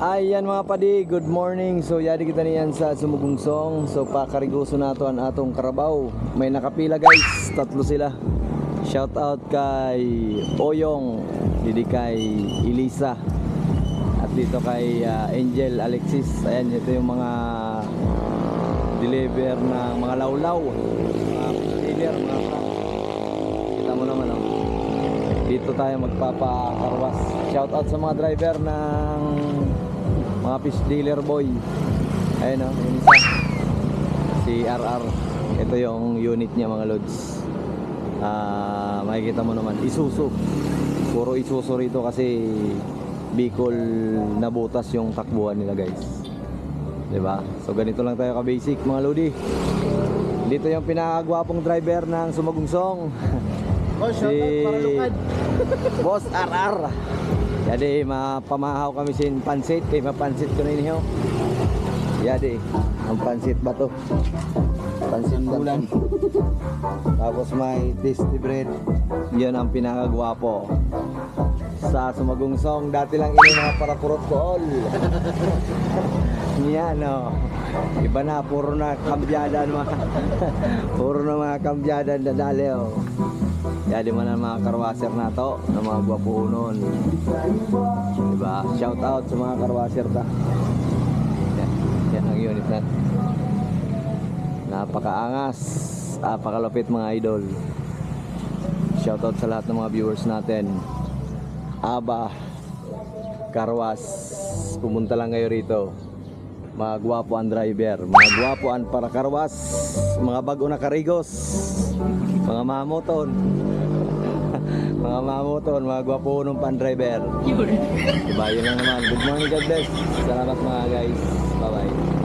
Ayan mga padi, good morning. So yadi kita niyan sa Sumugungsong. So pakarigoso nato ang atong karabaw. May nakapila guys, tatlo sila. Shout out kay Oyong, didi kay Elisa, at dito kay Angel Alexis. Ayan, ito yung mga deliver ng mga lawlaw, mga dealer, mga truck. Kita mo naman oh. Dito tayo magpapakarwas. Shout out sa mga driver ng mga fish dealer boy. Ayun o, yung isa, si RR. Ito yung unit niya mga lods. Makikita mo naman, Isuzu. Puro Isuzu rito kasi Bicol na butas yung takbuhan nila guys, diba? So ganito lang tayo ka-basic mga lodi. Dito yung pinakagwapong driver ng Sumugungsong. Oh, shout out para lukad. Boss RR. Yadi, mapamahaw kami sin pansit. Kaya mapansit ko na inyo. Yadi, ang pansit ba to? Pansit bulan. Tapos may tasty bread. Yan ang pinakagwapo sa Sumugungsong. Dati lang ini mga parapurot ko all. Yan o. Iba na, puro na kambyada mga puro na mga kambyada na dali o. Yadi man ang mga karwaser na to, na mga gwapo nun. Diba? Shout out sa mga karwaser ta. Yan ang unit na. Napakaangas, napakalupit mga idol. Shout out sa lahat ng mga viewers natin. Aba Karwas, pumunta lang kayo rito. Mga gwapo ang driver, mga gwapo ang para karwas, mga bago na karigos, mga mamoton. Mga mamoton, mga gwapo nung pan-driver. Diba, yun lang naman. Good morning, God bless. Salamat mga guys. Bye-bye.